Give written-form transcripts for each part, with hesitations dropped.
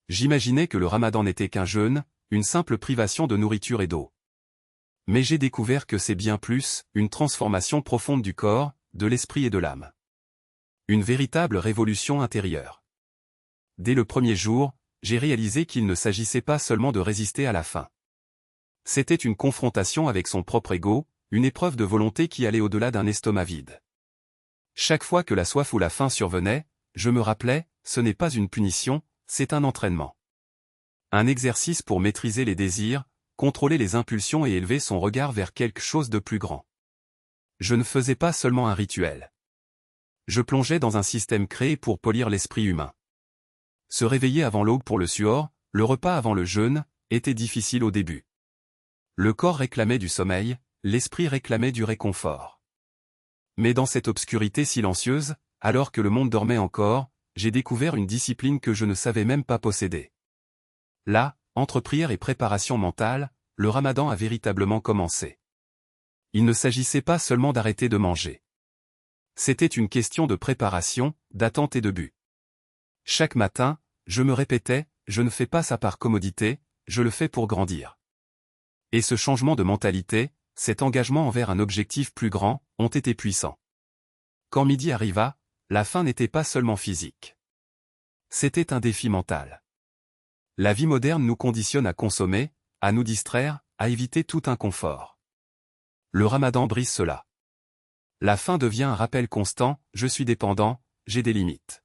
J'imaginais que le ramadan n'était qu'un jeûne, une simple privation de nourriture et d'eau. Mais j'ai découvert que c'est bien plus, une transformation profonde du corps, de l'esprit et de l'âme. Une véritable révolution intérieure. Dès le premier jour, j'ai réalisé qu'il ne s'agissait pas seulement de résister à la faim. C'était une confrontation avec son propre ego, une épreuve de volonté qui allait au-delà d'un estomac vide. Chaque fois que la soif ou la faim survenait, je me rappelais, ce n'est pas une punition, c'est un entraînement. Un exercice pour maîtriser les désirs, contrôler les impulsions et élever son regard vers quelque chose de plus grand. Je ne faisais pas seulement un rituel. Je plongeais dans un système créé pour polir l'esprit humain. Se réveiller avant l'aube pour le suor, le repas avant le jeûne, était difficile au début. Le corps réclamait du sommeil, l'esprit réclamait du réconfort. Mais dans cette obscurité silencieuse, alors que le monde dormait encore, j'ai découvert une discipline que je ne savais même pas posséder. Là, entre prière et préparation mentale, le ramadan a véritablement commencé. Il ne s'agissait pas seulement d'arrêter de manger. C'était une question de préparation, d'attente et de but. Chaque matin, je me répétais, je ne fais pas ça par commodité, je le fais pour grandir. Et ce changement de mentalité, cet engagement envers un objectif plus grand, ont été puissants. Quand midi arriva, la faim n'était pas seulement physique. C'était un défi mental. La vie moderne nous conditionne à consommer, à nous distraire, à éviter tout inconfort. Le ramadan brise cela. La faim devient un rappel constant, je suis dépendant, j'ai des limites.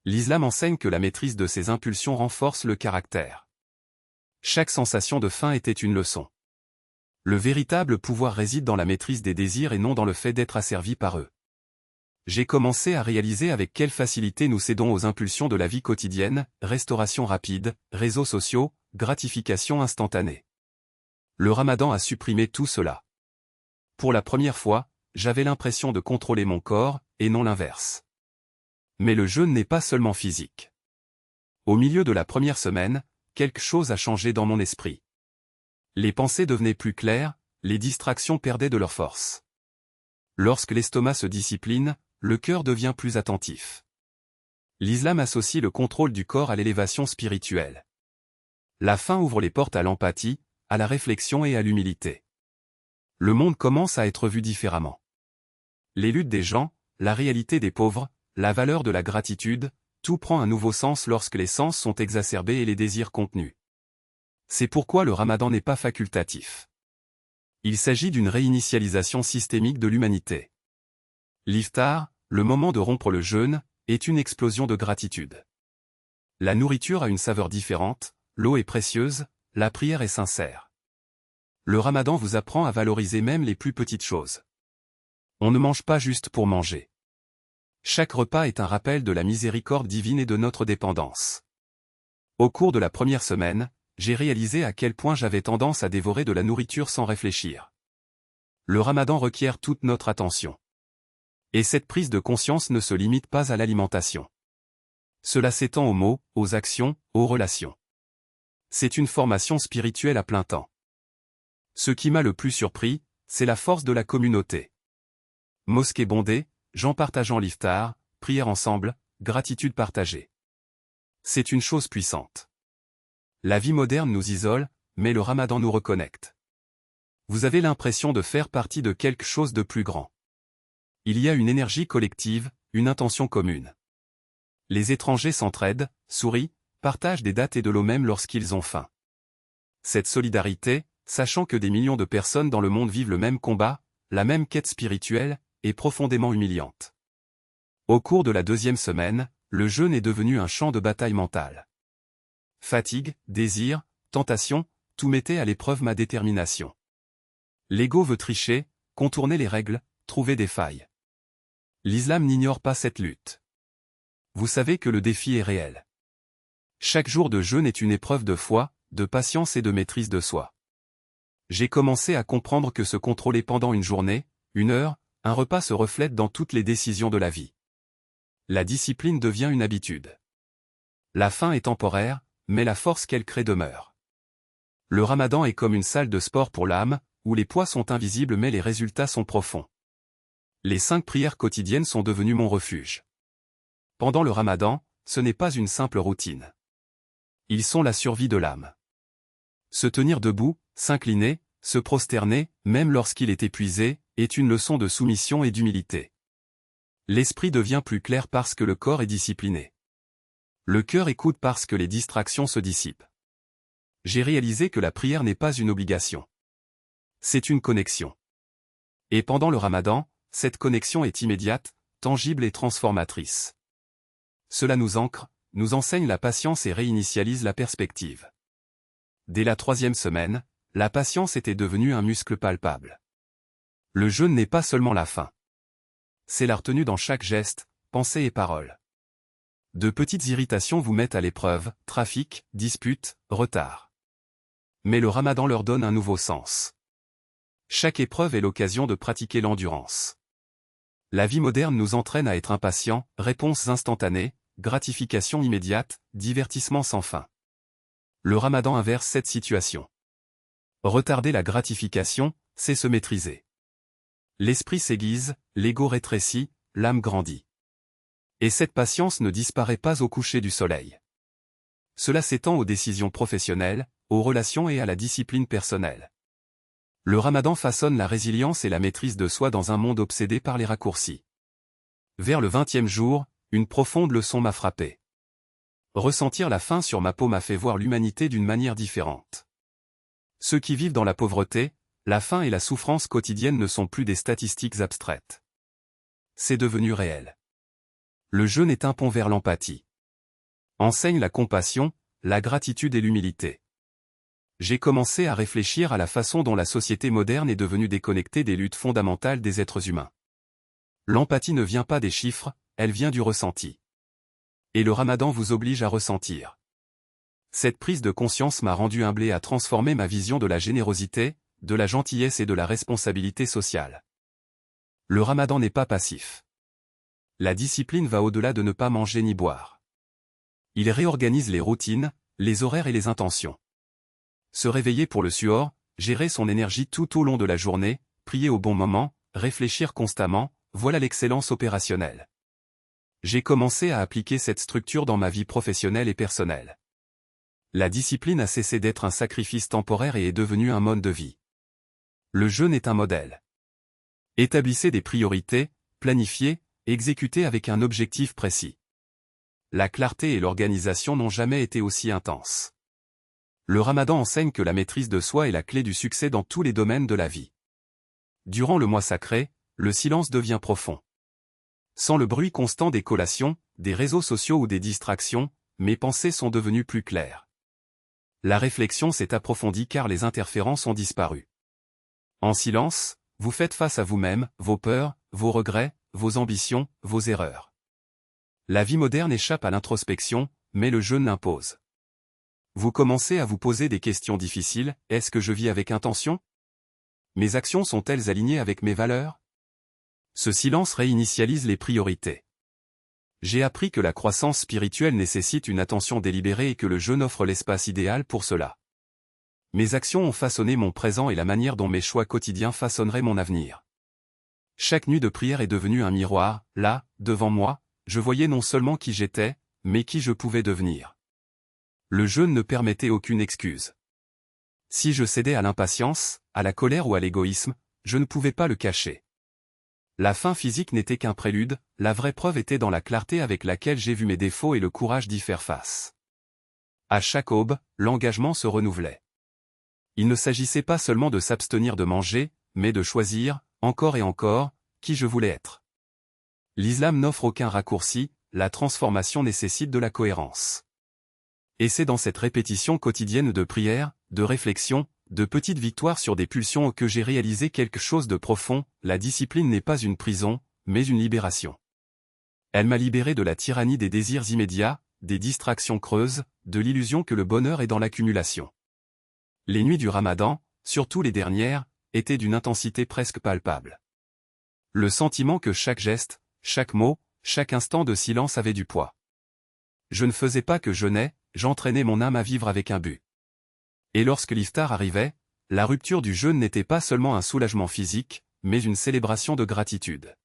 L'islam enseigne que la maîtrise de ses impulsions renforce le caractère. Chaque sensation de faim était une leçon. Le véritable pouvoir réside dans la maîtrise des désirs et non dans le fait d'être asservi par eux. J'ai commencé à réaliser avec quelle facilité nous cédons aux impulsions de la vie quotidienne, restauration rapide, réseaux sociaux, gratification instantanée. Le ramadan a supprimé tout cela. Pour la première fois, j'avais l'impression de contrôler mon corps, et non l'inverse. Mais le jeûne n'est pas seulement physique. Au milieu de la première semaine, quelque chose a changé dans mon esprit. Les pensées devenaient plus claires, les distractions perdaient de leur force. Lorsque l'estomac se discipline, le cœur devient plus attentif. L'islam associe le contrôle du corps à l'élévation spirituelle. La faim ouvre les portes à l'empathie, à la réflexion et à l'humilité. Le monde commence à être vu différemment. Les luttes des gens, la réalité des pauvres, la valeur de la gratitude, tout prend un nouveau sens lorsque les sens sont exacerbés et les désirs contenus. C'est pourquoi le ramadan n'est pas facultatif. Il s'agit d'une réinitialisation systémique de l'humanité. L'iftar, le moment de rompre le jeûne, est une explosion de gratitude. La nourriture a une saveur différente, l'eau est précieuse, la prière est sincère. Le ramadan vous apprend à valoriser même les plus petites choses. On ne mange pas juste pour manger. Chaque repas est un rappel de la miséricorde divine et de notre dépendance. Au cours de la première semaine, j'ai réalisé à quel point j'avais tendance à dévorer de la nourriture sans réfléchir. Le ramadan requiert toute notre attention. Et cette prise de conscience ne se limite pas à l'alimentation. Cela s'étend aux mots, aux actions, aux relations. C'est une formation spirituelle à plein temps. Ce qui m'a le plus surpris, c'est la force de la communauté. Mosquée bondée, gens partageant l'iftar, prière ensemble, gratitude partagée. C'est une chose puissante. La vie moderne nous isole, mais le ramadan nous reconnecte. Vous avez l'impression de faire partie de quelque chose de plus grand. Il y a une énergie collective, une intention commune. Les étrangers s'entraident, sourient, partagent des dates et de l'eau même lorsqu'ils ont faim. Cette solidarité, sachant que des millions de personnes dans le monde vivent le même combat, la même quête spirituelle, est profondément humiliante. Au cours de la deuxième semaine, le jeûne est devenu un champ de bataille mentale. Fatigue, désir, tentation, tout mettait à l'épreuve ma détermination. L'ego veut tricher, contourner les règles, trouver des failles. L'islam n'ignore pas cette lutte. Vous savez que le défi est réel. Chaque jour de jeûne est une épreuve de foi, de patience et de maîtrise de soi. J'ai commencé à comprendre que se contrôler pendant une journée, une heure, un repas se reflète dans toutes les décisions de la vie. La discipline devient une habitude. La faim est temporaire, mais la force qu'elle crée demeure. Le ramadan est comme une salle de sport pour l'âme, où les poids sont invisibles mais les résultats sont profonds. Les 5 prières quotidiennes sont devenues mon refuge. Pendant le ramadan, ce n'est pas une simple routine. Ils sont la survie de l'âme. Se tenir debout, s'incliner, se prosterner, même lorsqu'il est épuisé, est une leçon de soumission et d'humilité. L'esprit devient plus clair parce que le corps est discipliné. Le cœur écoute parce que les distractions se dissipent. J'ai réalisé que la prière n'est pas une obligation. C'est une connexion. Et pendant le Ramadan, cette connexion est immédiate, tangible et transformatrice. Cela nous ancre, nous enseigne la patience et réinitialise la perspective. Dès la 3e semaine, la patience était devenue un muscle palpable. Le jeûne n'est pas seulement la faim. C'est la retenue dans chaque geste, pensée et parole. De petites irritations vous mettent à l'épreuve, trafic, disputes, retard. Mais le Ramadan leur donne un nouveau sens. Chaque épreuve est l'occasion de pratiquer l'endurance. La vie moderne nous entraîne à être impatients, réponses instantanées, gratification immédiate, divertissement sans fin. Le Ramadan inverse cette situation. Retarder la gratification, c'est se maîtriser. L'esprit s'aiguise, l'ego rétrécit, l'âme grandit. Et cette patience ne disparaît pas au coucher du soleil. Cela s'étend aux décisions professionnelles, aux relations et à la discipline personnelle. Le Ramadan façonne la résilience et la maîtrise de soi dans un monde obsédé par les raccourcis. Vers le 20e jour, une profonde leçon m'a frappé. Ressentir la faim sur ma peau m'a fait voir l'humanité d'une manière différente. Ceux qui vivent dans la pauvreté, la faim et la souffrance quotidienne ne sont plus des statistiques abstraites. C'est devenu réel. Le jeûne est un pont vers l'empathie. Enseigne la compassion, la gratitude et l'humilité. J'ai commencé à réfléchir à la façon dont la société moderne est devenue déconnectée des luttes fondamentales des êtres humains. L'empathie ne vient pas des chiffres, elle vient du ressenti. Et le Ramadan vous oblige à ressentir. Cette prise de conscience m'a rendu humble et a transformé ma vision de la générosité, de la gentillesse et de la responsabilité sociale. Le Ramadan n'est pas passif. La discipline va au-delà de ne pas manger ni boire. Il réorganise les routines, les horaires et les intentions. Se réveiller pour le suhoor, gérer son énergie tout au long de la journée, prier au bon moment, réfléchir constamment, voilà l'excellence opérationnelle. J'ai commencé à appliquer cette structure dans ma vie professionnelle et personnelle. La discipline a cessé d'être un sacrifice temporaire et est devenue un mode de vie. Le jeûne est un modèle. Établissez des priorités, planifiez, exécutez avec un objectif précis. La clarté et l'organisation n'ont jamais été aussi intenses. Le Ramadan enseigne que la maîtrise de soi est la clé du succès dans tous les domaines de la vie. Durant le mois sacré, le silence devient profond. Sans le bruit constant des collations, des réseaux sociaux ou des distractions, mes pensées sont devenues plus claires. La réflexion s'est approfondie car les interférences ont disparu. En silence, vous faites face à vous-même, vos peurs, vos regrets, vos ambitions, vos erreurs. La vie moderne échappe à l'introspection, mais le jeûne l'impose. Vous commencez à vous poser des questions difficiles, est-ce que je vis avec intention? Mes actions sont-elles alignées avec mes valeurs? Ce silence réinitialise les priorités. J'ai appris que la croissance spirituelle nécessite une attention délibérée et que le jeûne offre l'espace idéal pour cela. Mes actions ont façonné mon présent et la manière dont mes choix quotidiens façonneraient mon avenir. Chaque nuit de prière est devenue un miroir, là, devant moi, je voyais non seulement qui j'étais, mais qui je pouvais devenir. Le jeûne ne permettait aucune excuse. Si je cédais à l'impatience, à la colère ou à l'égoïsme, je ne pouvais pas le cacher. La faim physique n'était qu'un prélude, la vraie preuve était dans la clarté avec laquelle j'ai vu mes défauts et le courage d'y faire face. À chaque aube, l'engagement se renouvelait. Il ne s'agissait pas seulement de s'abstenir de manger, mais de choisir, encore et encore, qui je voulais être. L'islam n'offre aucun raccourci, la transformation nécessite de la cohérence. Et c'est dans cette répétition quotidienne de prière, de réflexion, de petites victoires sur des pulsions que j'ai réalisé quelque chose de profond, la discipline n'est pas une prison, mais une libération. Elle m'a libéré de la tyrannie des désirs immédiats, des distractions creuses, de l'illusion que le bonheur est dans l'accumulation. Les nuits du Ramadan, surtout les dernières, étaient d'une intensité presque palpable. Le sentiment que chaque geste, chaque mot, chaque instant de silence avait du poids. Je ne faisais pas que jeûner, j'entraînais mon âme à vivre avec un but. Et lorsque l'iftar arrivait, la rupture du jeûne n'était pas seulement un soulagement physique, mais une célébration de gratitude.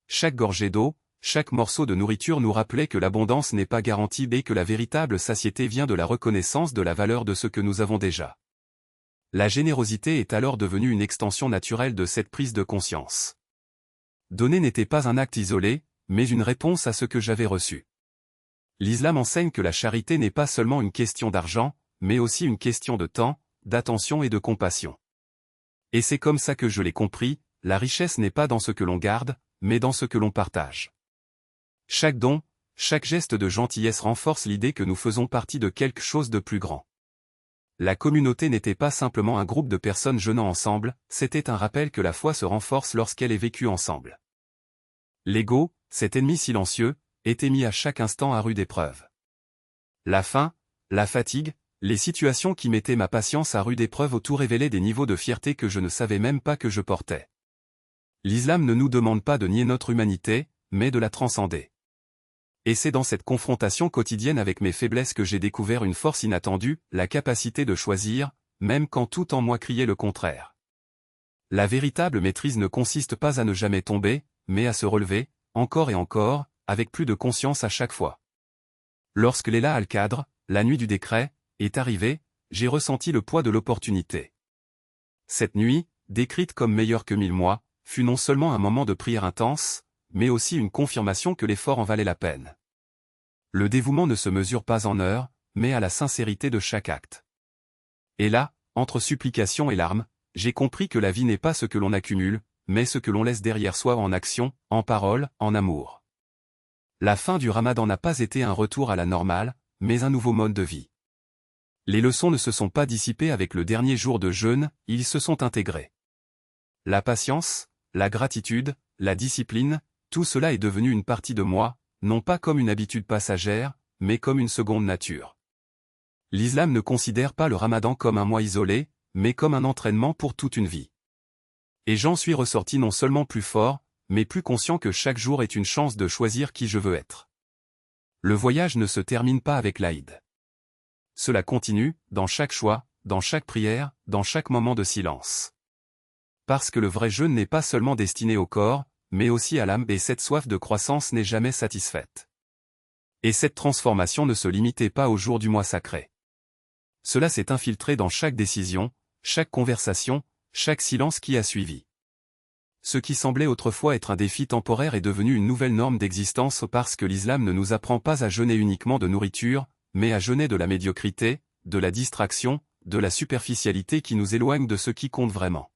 Chaque gorgée d'eau, chaque morceau de nourriture nous rappelait que l'abondance n'est pas garantie et que la véritable satiété vient de la reconnaissance de la valeur de ce que nous avons déjà. La générosité est alors devenue une extension naturelle de cette prise de conscience. Donner n'était pas un acte isolé, mais une réponse à ce que j'avais reçu. L'islam enseigne que la charité n'est pas seulement une question d'argent, mais aussi une question de temps, d'attention et de compassion. Et c'est comme ça que je l'ai compris, la richesse n'est pas dans ce que l'on garde, mais dans ce que l'on partage. Chaque don, chaque geste de gentillesse renforce l'idée que nous faisons partie de quelque chose de plus grand. La communauté n'était pas simplement un groupe de personnes jeûnant ensemble, c'était un rappel que la foi se renforce lorsqu'elle est vécue ensemble. L'ego, cet ennemi silencieux, était mis à chaque instant à rude épreuve. La faim, la fatigue, les situations qui mettaient ma patience à rude épreuve tout révélaient des niveaux de fierté que je ne savais même pas que je portais. L'islam ne nous demande pas de nier notre humanité, mais de la transcender. Et c'est dans cette confrontation quotidienne avec mes faiblesses que j'ai découvert une force inattendue, la capacité de choisir, même quand tout en moi criait le contraire. La véritable maîtrise ne consiste pas à ne jamais tomber, mais à se relever, encore et encore, avec plus de conscience à chaque fois. Lorsque Layla al-Qadr, la nuit du décret, est arrivée, j'ai ressenti le poids de l'opportunité. Cette nuit, décrite comme meilleure que 1000 mois, fut non seulement un moment de prière intense, mais aussi une confirmation que l'effort en valait la peine. Le dévouement ne se mesure pas en heures, mais à la sincérité de chaque acte. Et là, entre supplication et larmes, j'ai compris que la vie n'est pas ce que l'on accumule, mais ce que l'on laisse derrière soi en action, en parole, en amour. La fin du Ramadan n'a pas été un retour à la normale, mais un nouveau mode de vie. Les leçons ne se sont pas dissipées avec le dernier jour de jeûne, ils se sont intégrés. La patience, la gratitude, la discipline, tout cela est devenu une partie de moi, non pas comme une habitude passagère, mais comme une seconde nature. L'islam ne considère pas le Ramadan comme un mois isolé, mais comme un entraînement pour toute une vie. Et j'en suis ressorti non seulement plus fort, mais plus conscient que chaque jour est une chance de choisir qui je veux être. Le voyage ne se termine pas avec l'Aïd. Cela continue, dans chaque choix, dans chaque prière, dans chaque moment de silence. Parce que le vrai jeûne n'est pas seulement destiné au corps, mais aussi à l'âme et cette soif de croissance n'est jamais satisfaite. Et cette transformation ne se limitait pas au jour du mois sacré. Cela s'est infiltré dans chaque décision, chaque conversation, chaque silence qui a suivi. Ce qui semblait autrefois être un défi temporaire est devenu une nouvelle norme d'existence parce que l'islam ne nous apprend pas à jeûner uniquement de nourriture, mais à jeûner de la médiocrité, de la distraction, de la superficialité qui nous éloigne de ce qui compte vraiment.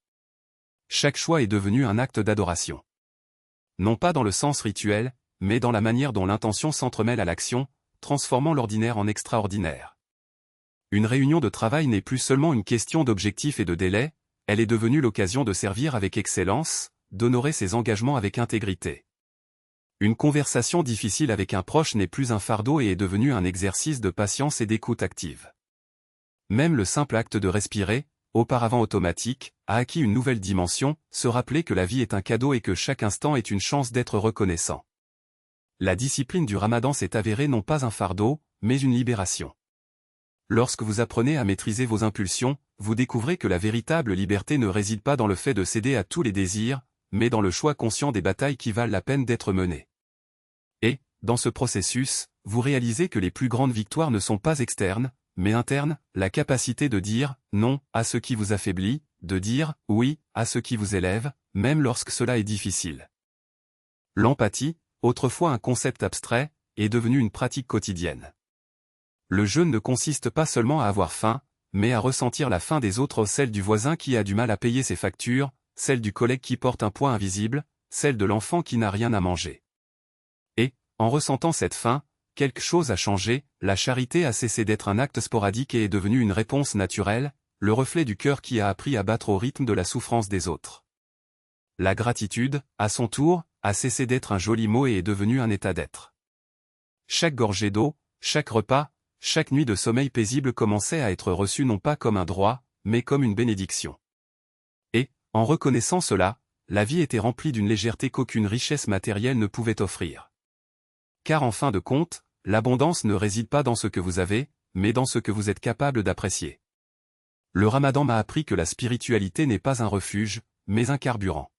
Chaque choix est devenu un acte d'adoration. Non pas dans le sens rituel, mais dans la manière dont l'intention s'entremêle à l'action, transformant l'ordinaire en extraordinaire. Une réunion de travail n'est plus seulement une question d'objectifs et de délais, elle est devenue l'occasion de servir avec excellence, d'honorer ses engagements avec intégrité. Une conversation difficile avec un proche n'est plus un fardeau et est devenue un exercice de patience et d'écoute active. Même le simple acte de respirer, auparavant automatique, a acquis une nouvelle dimension, se rappeler que la vie est un cadeau et que chaque instant est une chance d'être reconnaissant. La discipline du Ramadan s'est avérée non pas un fardeau, mais une libération. Lorsque vous apprenez à maîtriser vos impulsions, vous découvrez que la véritable liberté ne réside pas dans le fait de céder à tous les désirs, mais dans le choix conscient des batailles qui valent la peine d'être menées. Et, dans ce processus, vous réalisez que les plus grandes victoires ne sont pas externes, mais interne, la capacité de dire « non » à ce qui vous affaiblit, de dire « oui » à ce qui vous élève, même lorsque cela est difficile. L'empathie, autrefois un concept abstrait, est devenue une pratique quotidienne. Le jeûne ne consiste pas seulement à avoir faim, mais à ressentir la faim des autres, celle du voisin qui a du mal à payer ses factures, celle du collègue qui porte un poids invisible, celle de l'enfant qui n'a rien à manger. Et, en ressentant cette faim, quelque chose a changé, la charité a cessé d'être un acte sporadique et est devenue une réponse naturelle, le reflet du cœur qui a appris à battre au rythme de la souffrance des autres. La gratitude, à son tour, a cessé d'être un joli mot et est devenue un état d'être. Chaque gorgée d'eau, chaque repas, chaque nuit de sommeil paisible commençait à être reçue non pas comme un droit, mais comme une bénédiction. Et, en reconnaissant cela, la vie était remplie d'une légèreté qu'aucune richesse matérielle ne pouvait offrir. Car en fin de compte, l'abondance ne réside pas dans ce que vous avez, mais dans ce que vous êtes capable d'apprécier. Le Ramadan m'a appris que la spiritualité n'est pas un refuge, mais un carburant.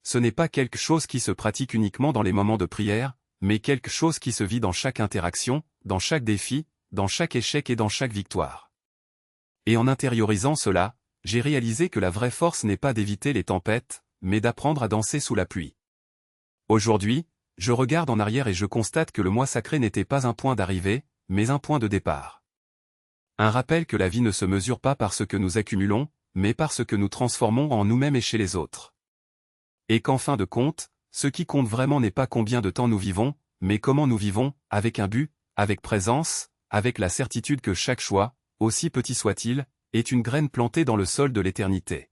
ce n'est pas quelque chose qui se pratique uniquement dans les moments de prière, mais quelque chose qui se vit dans chaque interaction, dans chaque défi, dans chaque échec et dans chaque victoire. Et en intériorisant cela, j'ai réalisé que la vraie force n'est pas d'éviter les tempêtes, mais d'apprendre à danser sous la pluie. Aujourd'hui, je regarde en arrière et je constate que le mois sacré n'était pas un point d'arrivée, mais un point de départ. Un rappel que la vie ne se mesure pas par ce que nous accumulons, mais par ce que nous transformons en nous-mêmes et chez les autres. Et qu'en fin de compte, ce qui compte vraiment n'est pas combien de temps nous vivons, mais comment nous vivons, avec un but, avec présence, avec la certitude que chaque choix, aussi petit soit-il, est une graine plantée dans le sol de l'éternité.